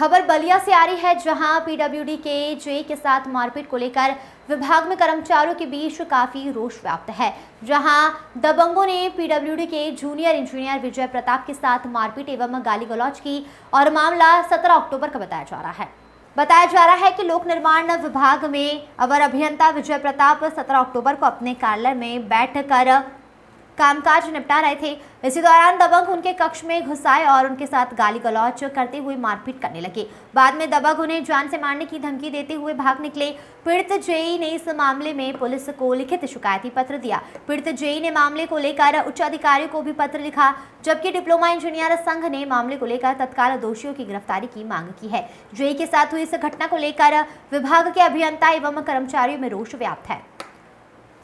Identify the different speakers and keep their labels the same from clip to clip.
Speaker 1: खबर बलिया से आ रही है, जहां पीडब्ल्यूडी के जेई के साथ मारपीट को लेकर विभाग में कर्मचारियों के बीच काफी रोष व्याप्त है। जहां दबंगों ने पीडब्ल्यूडी के जूनियर इंजीनियर विजय प्रताप के साथ मारपीट एवं गाली गलौज की और मामला 17 अक्टूबर का बताया जा रहा है कि लोक निर्माण विभाग में अवर अभियंता विजय प्रताप 17 अक्टूबर को अपने कार्यालय में बैठकर कामकाज निपटा रहे थे। इसी दौरान दबंग उनके कक्ष में घुस आए और उनके साथ गाली गलौज करते हुए मारपीट करने लगे। बाद में दबंग उन्हें जान से मारने की धमकी देते हुए भाग निकले। पीड़ित जेई ने इस मामले में पुलिस को लिखित शिकायती पत्र दिया। पीड़ित जेई ने मामले को लेकर उच्च अधिकारियों को भी पत्र लिखा, जबकि डिप्लोमा इंजीनियर संघ ने मामले को लेकर तत्काल दोषियों की गिरफ्तारी की मांग की है। जेई के साथ हुई इस घटना को लेकर विभाग के अभियंता एवं कर्मचारियों में रोष व्याप्त है।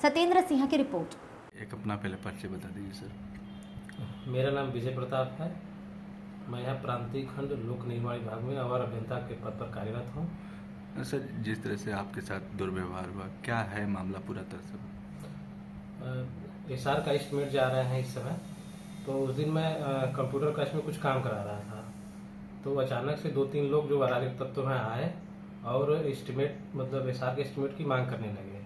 Speaker 1: सत्येंद्र सिंह की रिपोर्ट।
Speaker 2: एक अपना पहले परिचय बता दीजिए सर।
Speaker 3: मेरा नाम विजय प्रताप है। मैं यहाँ प्रांतीय खंड लोक निर्माण विभाग में अवर अभियंता के पद पर कार्यरत हूँ।
Speaker 2: सर, जिस तरह से आपके साथ दुर्व्यवहार हुआ, क्या है मामला पूरा तरह से?
Speaker 3: एसआर का एस्टिमेट जा रहे हैं इस समय। तो उस दिन मैं कंप्यूटर क्लास में कुछ काम करा रहा था, तो अचानक से 2-3 लोग जो अराजक तत्व में आए और एस्टिमेट मतलब एसआर के एस्टिमेट की मांग करने लगे,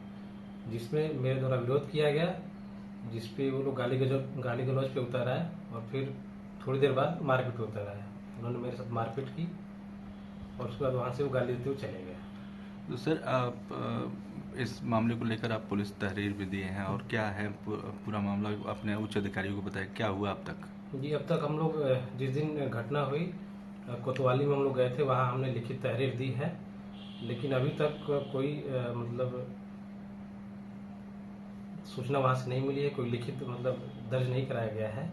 Speaker 3: जिसमें मेरे द्वारा विरोध किया गया, जिसपे वो लोग गाली गलौज पे उतर आए और फिर थोड़ी देर बाद मारपीट पे उतर आए। उन्होंने मेरे साथ मारपीट की और उसके बाद वहाँ से वो गाली देते हुए चले गए।
Speaker 2: तो सर, आप इस मामले को लेकर आप पुलिस तहरीर भी दिए हैं, और क्या है पूरा मामला अपने उच्च अधिकारियों को बताया, क्या हुआ अब तक?
Speaker 3: जी, अब तक हम लोग जिस दिन घटना हुई कोतवाली में हम लोग गए थे, वहाँ हमने लिखित तहरीर दी है, लेकिन अभी तक कोई मतलब सूचना वहाँ से नहीं मिली है, कोई लिखित मतलब दर्ज नहीं कराया गया है।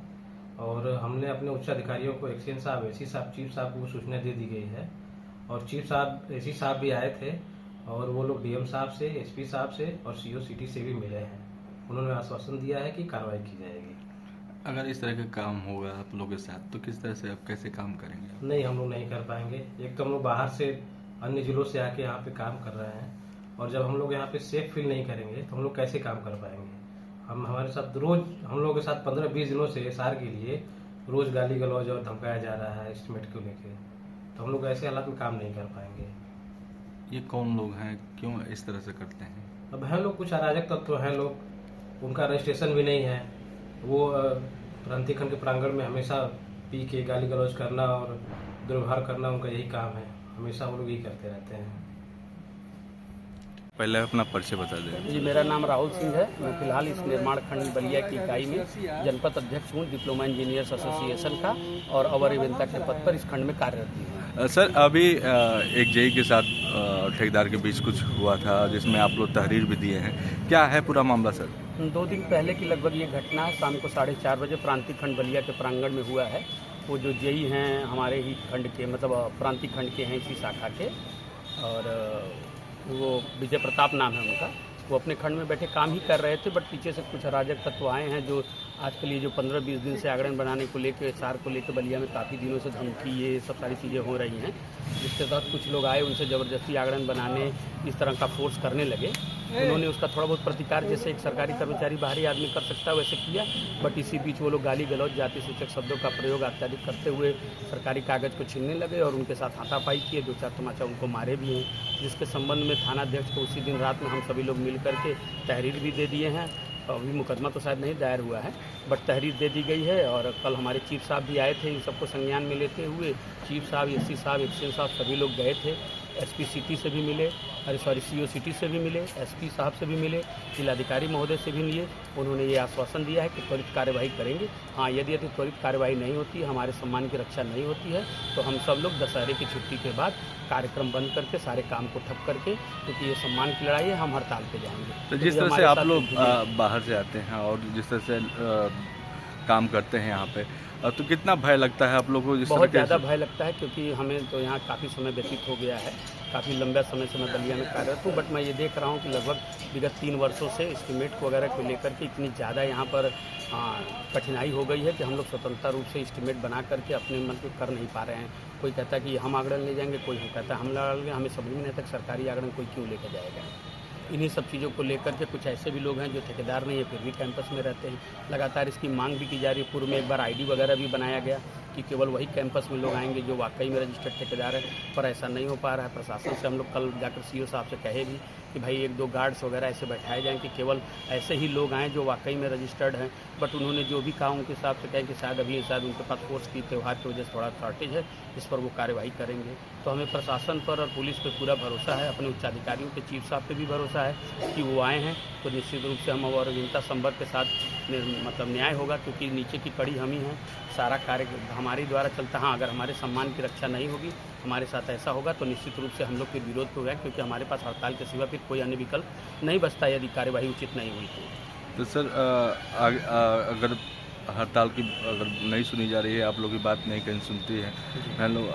Speaker 3: और हमने अपने उच्च अधिकारियों को एक्सचेंज साहब, एसी साहब, चीफ साहब को सूचना दे दी गई है, और चीफ साहब, एसी साहब भी आए थे और वो लोग डीएम साहब से, एसपी साहब से और सीओ सिटी से भी मिले हैं। उन्होंने आश्वासन दिया है कि कार्रवाई की जाएगी।
Speaker 2: अगर इस तरह का काम होगा आप लोगों के साथ, तो किस तरह से आप कैसे काम करेंगे? नहीं,
Speaker 3: हम लोग नहीं कर पाएंगे। एक तो हम लोग बाहर से अन्य जिलों से आके यहाँ पे काम कर रहे हैं, और जब हम लोग यहाँ पे सेफ फील नहीं करेंगे तो हम लोग कैसे काम कर पाएंगे? हमारे साथ रोज हम लोगों के साथ 15-20 दिनों से एसआर के लिए रोज गाली गलौज और धमकाया जा रहा है एस्टिमेट को लेके, तो हम लोग ऐसे हालात में काम नहीं कर पाएंगे।
Speaker 2: ये कौन लोग हैं, क्यों इस तरह से करते हैं?
Speaker 3: अब हैं लोग कुछ अराजक तत्व हैं लोग, उनका रजिस्ट्रेशन भी नहीं है। वो प्रांतीय खंड के प्रांगण में हमेशा पी के गाली गलौज करना और दुर्व्यवहार करना उनका यही काम है। हमेशा वो लोग यही करते रहते हैं।
Speaker 2: पहले अपना परिचय बता दें।
Speaker 4: जी, मेरा नाम राहुल सिंह है। मैं फिलहाल इस निर्माण खंड बलिया की इकाई में जनपद अध्यक्ष हूँ डिप्लोमा इंजीनियर्स एसोसिएशन का, और अवर अभियंता के पद पर इस खंड में कार्यरत हूँ।
Speaker 2: सर, अभी एक जेई के साथ ठेकेदार के बीच कुछ हुआ था, जिसमें आप लोग तहरीर भी दिए हैं, क्या है पूरा मामला सर?
Speaker 4: 2 दिन पहले की लगभग ये घटना है। शाम को 4:30 बजे प्रांतीय खंड बलिया के प्रांगण में हुआ है। वो जो जेई हैं हमारे ही खंड के, मतलब प्रांतीय खंड के हैं इसी शाखा के, और वो विजय प्रताप नाम है उनका। वो अपने खंड में बैठे काम ही कर रहे थे, बट पीछे से कुछ अराजक तत्व आए हैं जो आजकल ये जो 15-20 दिन से आगरण बनाने को लेकर, सार को लेकर बलिया में काफ़ी दिनों से धमकी, ये सब सारी चीज़ें हो रही हैं, जिसके तहत कुछ लोग आए, उनसे ज़बरदस्ती आगरण बनाने इस तरह का फोर्स करने लगे। उन्होंने उसका थोड़ा बहुत प्रतिकार जैसे एक सरकारी कर्मचारी बाहरी आदमी कर सकता है वैसे किया, बट इसी बीच वो लोग गाली गलौज, जाति सूचक शब्दों का प्रयोग अत्याधिक करते हुए सरकारी कागज़ को छीनने लगे और उनके साथ हाथापाई किए। 2-4 तमाचा उनको मारे भी हैं, जिसके संबंध में थानाध्यक्ष को उसी दिन रात में हम सभी लोग मिल करके तहरीर भी दे दिए हैं। अभी मुकदमा तो शायद नहीं दायर हुआ है, बट तहरीर दे दी गई है। और कल हमारे चीफ साहब भी आए थे, इन सबको संज्ञान में लेते हुए चीफ साहब, एसी साहब, एक्सचेंज साहब सभी लोग गए थे। एसपी सिटी से भी मिले, सीओ सिटी से भी मिले, एसपी साहब से भी मिले, जिलाधिकारी महोदय से भी मिले। उन्होंने ये आश्वासन दिया है कि त्वरित कार्यवाही करेंगे। हाँ, यदि त्वरित कार्यवाही नहीं होती है, हमारे सम्मान की रक्षा नहीं होती है, तो हम सब लोग दशहरे की छुट्टी के बाद कार्यक्रम बंद करके, सारे काम को ठप करके, क्योंकि ये सम्मान की लड़ाई है, हम हड़ताल पे जाएंगे।
Speaker 2: तो जिस तरह से आप लोग बाहर से आते हैं और जिस तरह से काम करते हैं यहाँ पे, तो कितना भय लगता है आप लोगों को?
Speaker 4: बहुत ज़्यादा भय लगता है, क्योंकि हमें तो यहाँ काफ़ी समय व्यतीत हो गया है। काफ़ी लंबा समय से मैं बलिया में कार्यरत हूँ, बट मैं ये देख रहा हूँ कि लगभग विगत 3 वर्षों से एस्टिमेट वगैरह को लेकर के इतनी ज़्यादा यहाँ पर कठिनाई हो गई है कि हम लोग स्वतंत्र रूप से एस्टिमेट बना करके अपने मन को कर नहीं पा रहे हैं। कोई कहता है कि हम आगरण ले जाएंगे, कोई कहता है हम लड़ा लेंगे। हमें समझ में नहीं तक सरकारी आगरण कोई क्यों लेके जाएगा। इन्हीं सब चीज़ों को लेकर के कुछ ऐसे भी लोग हैं जो ठेकेदार नहीं है, फिर भी कैंपस में रहते हैं। लगातार इसकी मांग भी की जा रही है। पूर्व में एक बार आईडी वगैरह भी बनाया गया कि केवल वही कैंपस में लोग आएंगे जो वाकई में रजिस्टर्ड ठेकेदार है, पर ऐसा नहीं हो पा रहा है। प्रशासन से हम लोग कल जाकर सीओ साहब से कहे भी कि भाई 1-2 गार्ड्स वगैरह ऐसे बैठाए जाएँ कि केवल ऐसे ही लोग आएँ जो वाकई में रजिस्टर्ड हैं। बट उन्होंने जो भी कहा उनके हिसाब से कहें कि शायद उनके पास फोर्स की त्यौहार की वजह से थोड़ा शॉर्टेज है, इस पर वो कार्यवाही करेंगे। तो हमें प्रशासन पर और पुलिस पर पूरा भरोसा है, अपने उच्चाधिकारियों के चीफ साहब पे भी भरोसा है कि वो आए हैं तो निश्चित रूप से हम और विनता संवर्ग के साथ मतलब न्याय होगा, क्योंकि नीचे की कड़ी हम ही हैं, सारा कार्य हमारे द्वारा चलता। हाँ, अगर हमारे सम्मान की रक्षा नहीं होगी, हमारे साथ ऐसा होगा तो निश्चित रूप से हम लोग के विरोध पे होगा, क्योंकि हमारे पास हड़ताल के सिवा फिर कोई अन्य विकल्प नहीं बचता यदि कार्यवाही उचित नहीं हुई
Speaker 2: तो सर अगर हड़ताल की अगर नहीं सुनी जा रही है, आप लोग की बात नहीं कहीं सुनती है,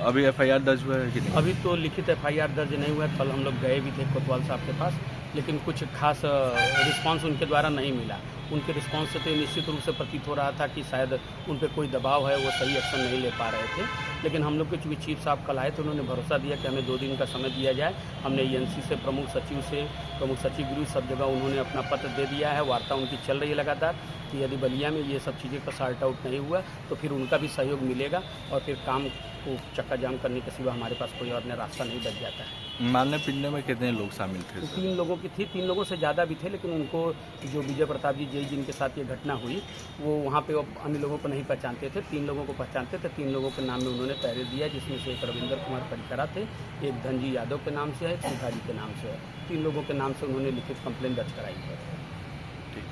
Speaker 2: अभी FIR दर्ज हुआ है कि नहीं?
Speaker 4: अभी तो लिखित FIR दर्ज नहीं हुआ है। कल हम लोग गए भी थे कोतवाल साहब के पास, लेकिन कुछ खास रिस्पांस उनके द्वारा नहीं मिला। उनके रिस्पांस से तो निश्चित रूप से प्रतीत हो रहा था कि शायद उन पर कोई दबाव है, वो सही एक्शन नहीं ले पा रहे थे। लेकिन हम लोग के चूँकि चीफ साहब कल आए थे, उन्होंने भरोसा दिया कि हमें 2 दिन का समय दिया जाए। हमने ENC से प्रमुख सचिव गृह सब जगह उन्होंने अपना पत्र दे दिया है, वार्ता उनकी चल रही है लगातार कि यदि बलिया में ये सब चीज़ें का सॉर्ट आउट नहीं हुआ तो फिर उनका भी सहयोग मिलेगा और फिर काम को चक्का जाम करने के सिवा हमारे पास कोई और रास्ता नहीं बच जाता है।
Speaker 2: मारने पीटने में कितने लोग शामिल थे?
Speaker 4: 3 लोगों की थी, 3 लोगों से ज़्यादा भी थे, लेकिन उनको जो विजय प्रताप जी जिनके साथ ये घटना हुई वो वहाँ पे अन्य लोगों को नहीं पहचानते थे, 3 लोगों को पहचानते थे। 3 लोगों के नाम में उन्होंने पहरे दिया, जिसमें से एक रविंदर कुमार परिकरा थे, एक धनजी यादव के नाम से है, एक सुधा जी के नाम से है। 3 लोगों के नाम से उन्होंने लिखित कंप्लेंट दर्ज कराई है।